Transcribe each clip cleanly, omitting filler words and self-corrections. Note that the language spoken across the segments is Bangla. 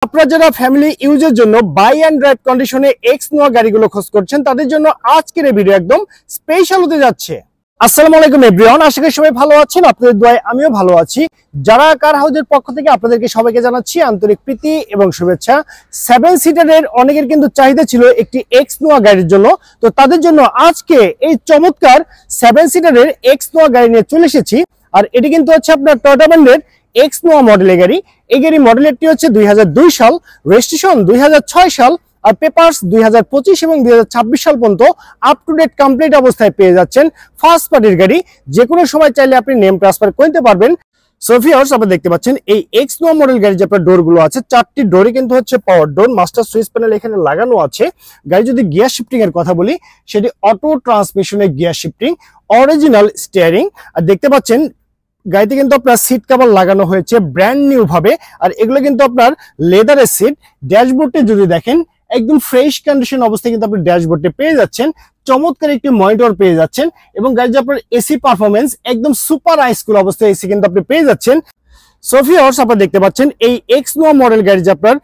আপনারা যারা ফ্যামিলি ইউজের জন্য বাই অ্যান্ড ড্রাইভ কন্ডিশনে এক্স নোয়া গাড়িগুলো খোঁজ করছেন তাদের জন্য আজকের এই ভিডিও একদম স্পেশাল হতে যাচ্ছে। আসসালামু আলাইকুম এভরিওয়ান, আশা করি সবাই ভালো আছেন। আপনাদের দোয়ায় আমিও ভালো আছি। যারা কার হাউজের পক্ষ থেকে আপনাদেরকে সবাইকে জানাচ্ছি আন্তরিক প্রীতি এবং শুভেচ্ছা। 7 সিটারের অনেকের কিন্তু চাহিদা ছিল একটি এক্স নোয়া গাড়ির জন্য, তো তাদের জন্য আজকে এই চমৎকার 7 সিটারের এক্স নোয়া গাড়ি নিয়ে চলে এসেছি। আর এটি কিন্তু হচ্ছে আপনার টয়োটা ব্র্যান্ডের এক্স নোয়া মডেলের গাড়ি। এই গাড়ি মডেলেরটি হচ্ছে 2002 সাল, রেজিস্ট্রেশন 2006 সাল, আর পেপারস 2025 এবং 2026 সাল পর্যন্ত আপ টু ডেট কমপ্লিট অবস্থায় পেয়ে যাচ্ছেন। ফার্স্ট পার্টির গাড়ি, যে কোনো সময় চাইলে আপনি নেম ট্রান্সফার করতে পারবেন। সো ভিউয়ার্স, আপনারা দেখতে পাচ্ছেন এই এক্স নোয়া মডেল গাড়ি যে আপনার ডোর গুলো আছে, 4টি ডোরই কিন্তু হচ্ছে পাওয়ার ডোর। মাস্টার সুইচ প্যানেল এখানে লাগানো আছে। গাড়ি যদি গিয়ার শিফটিং এর কথা বলি, সেটি অটো ট্রান্সমিশনের গিয়ার শিফটিং, অরিজিনাল স্টিয়ারিং। আর দেখতে পাচ্ছেন গাড়িতে কিন্তু আপনার সিট কভার লাগানো হয়েছে ব্র্যান্ড নিউ ভাবে। আর এগুলো কিন্তু আপনার লেদারের সিট। ড্যাশবোর্ডে যদি দেখেন একদম ফ্রেশ কন্ডিশন অবস্থায় কিন্তু আপনি ড্যাশবোর্ডে পেয়ে যাচ্ছেন। চমৎকার একটি মনিটর পেয়ে যাচ্ছেন এবং গাড়িতে আপনার এসি পারফরমেন্স একদম সুপার হাইস্কুল অবস্থায় এসি কিন্তু আপনি পেয়ে যাচ্ছেন। সো ভিউয়ার্স, আপনারা দেখতে পাচ্ছেন এই এক্স নোয়া মডেল গাড়ি যে আপনার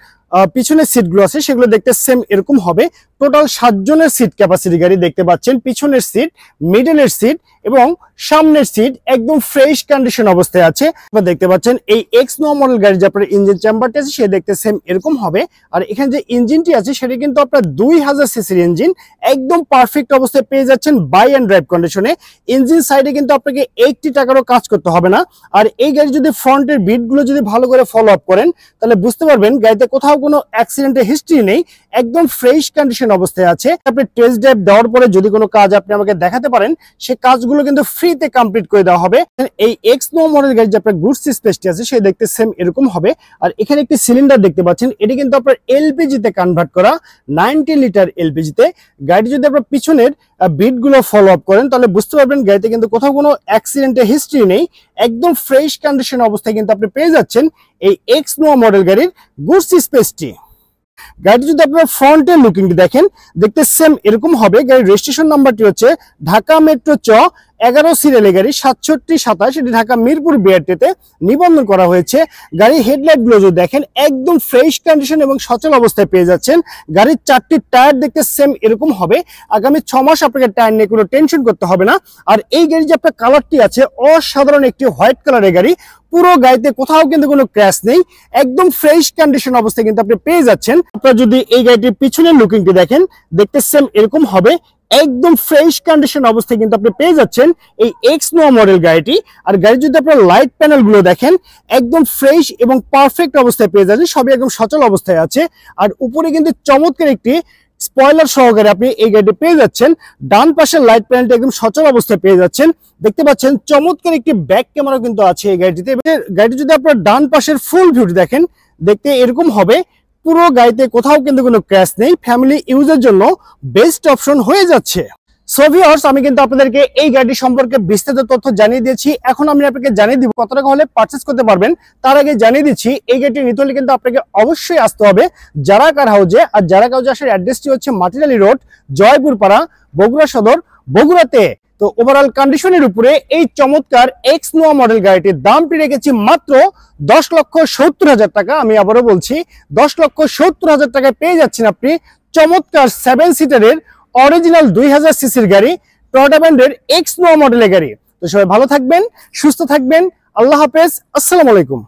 পিছনের সিটগুলো আছে সেগুলো দেখতে সেম এরকম হবে। টোটাল 7 জনের সিট ক্যাপাসিটি গাড়ি দেখতে পাচ্ছেন। পিছনের সিট, মিডলের সিট এবং সামনের সিট একদম ফ্রেশ কন্ডিশন অবস্থায় আছে। আপনারা দেখতে পাচ্ছেন এই এক্স নোয়া মডেল গাড়ি যে আপনার ইঞ্জিন চেম্বারটি আছে সে দেখতে সেম এরকম হবে। আর এখানে যে ইঞ্জিনটি আছে সেটা কিন্তু আপনার 2000 সিসির ইঞ্জিন, একদম পারফেক্ট অবস্থায় পেয়ে যাচ্ছেন বাই অ্যান্ড ড্রাইভ কন্ডিশনে। ইঞ্জিন সাইডে কিন্তু আপনাকে 80 টাকারও কাজ করতে হবে না। আর এই গাড়ি যদি ফ্রন্টের বিটগুলো যদি ভালো করে ফলো আপ করেন তাহলে বুঝতে পারবেন গাড়িতে কোথাও কোনো অ্যাক্সিডেন্টের হিস্ট্রি নেই, একদম ফ্রেশ কন্ডিশন অবস্থায় আছে। আপনি টেস্ট ড্রাইভ দেওয়ার পরে যদি কোনো কাজ আপনি আমাকে দেখাতে পারেন, সেই কাজগুলো কিন্তু ফ্রিতে কমপ্লিট করে দেওয়া হবে। এই এক্স নোয়া মডেল গাড়ি যে আপনার গুডস স্পেসটি আছে সে দেখতে সেম এরকম হবে। আর এখানে একটি সিলিন্ডার দেখতে পাচ্ছেন, এটি কিন্তু আপনার এলপিজি তে কনভার্ট করা, 90 লিটার এলপিজি তে। গাড়ি যদি আপনার পিছনের বিটগুলো ফলো আপ করেন তাহলে বুঝতে পারবেন গাড়িতে কিন্তু কোথাও কোনো অ্যাক্সিডেন্টের হিস্ট্রি নেই, একদম ফ্রেশ কন্ডিশন অবস্থায় কিন্তু আপনি পেয়ে যাচ্ছেন এই এক্স নোয়া মডেল গাড়ির গুডস স্পেসটি। গাড়িটি যদি আপনার ফ্রন্টের লুকিংটি দেখেন, দেখতে সেম এরকম হবে। গাড়ির রেজিস্ট্রেশন নাম্বারটি হচ্ছে ঢাকা মেট্রো চ 11 সিরিয়ালের গাড়ি 6727, এটি ঢাকা মিরপুর বিআরটিতে নিবন্ধন করা হয়েছে। গাড়ির হেডলাইট গুলো যদি দেখেন একদম ফ্রেশ কন্ডিশন এবং সচল অবস্থায় পেয়ে যাচ্ছেন। গাড়ির 4টি টায়ার দেখতে সেম এরকম হবে। আগামী 6 মাস আপনাকে টায়ার নিয়ে কোনো টেনশন করতে হবে না। আর এই গাড়ি যে আপনার কালারটি আছে অসাধারণ একটি হোয়াইট কালারের গাড়ি। পুরো গাড়িতে কোথাও কিন্তু কোনো ক্র্যাশ নেই, একদম ফ্রেশ কন্ডিশন অবস্থায় কিন্তু আপনি পেয়ে যাচ্ছেন। আপনারা যদি এই গাড়িটির পিছনের লুকিংটি দেখেন, দেখতে সেম এরকম হবে, একদম ফ্রেশ কন্ডিশন অবস্থায় কিন্তু আপনি পেয়ে যাচ্ছেন এই এক্স নোয়া মডেল গাড়িটি। আর গাড়ি যদি আপনার লাইট প্যানেল গুলো দেখেন একদম ফ্রেশ এবং পারফেক্ট অবস্থায় পেয়ে যাচ্ছেন, সবই একদম সচল অবস্থায় আছে। আর উপরে কিন্তু চমৎকার একটি স্পয়লার সহকারে আপনি এই গাড়িটি পেয়ে যাচ্ছেন। ডান পাশের লাইট প্যানেলটা একদম সচল অবস্থায় পেয়ে যাচ্ছেন। দেখতে পাচ্ছেন চমৎকার একটি ব্যাক ক্যামেরা কিন্তু আছে এই গাড়িটিতে। গাড়িটি যদি আপনার ডান পাশের ফুল ভিউটি দেখেন, দেখতে এরকম হবে। পুরো গাড়িতে কোথাও কিন্তু কোনো ক্র্যাশ নেই, ফ্যামিলি ইউজের জন্য বেস্ট অপশন হয়ে যাচ্ছে। সো ভিউয়ার্স, আমি কিন্তু আপনাদেরকে এই গাড়ি সম্পর্কে বিস্তারিত তথ্য জানিয়ে দিয়েছি। এখন আমি আপনাকে জানিয়ে দিব কত টাকা হলে পারচেজ করতে পারবেন। তার আগে জানিয়ে দিচ্ছি এই গাড়িটি নিতে হলে কিন্তু আপনাকে অবশ্যই আসতে হবে যারা কার হাউজে। আর যারা কার হাউজে আসার অ্যাড্রেসটি হচ্ছে মাটিরালি রোড, জয়পুরপাড়া, বগুড়া সদর, বগুড়াতে। তো ওভারঅল কন্ডিশনের উপরে এই চমৎকার এক্স নোয়া মডেল গাড়িটির দামটি রেখেছি মাত্র 10,70,000 টাকা। আমি আবারও বলছি 10,70,000 টাকায় পেয়ে যাচ্ছেন আপনি চমৎকার 7 সিটারের অরিজিনাল 2000 সিসির গাড়ি, টয়োটা ব্র্যান্ডের এক্স নোয়া মডেলের গাড়ি। তো সবাই ভালো থাকবেন, সুস্থ থাকবেন। আল্লাহ হাফেজ, আসসালামু আলাইকুম।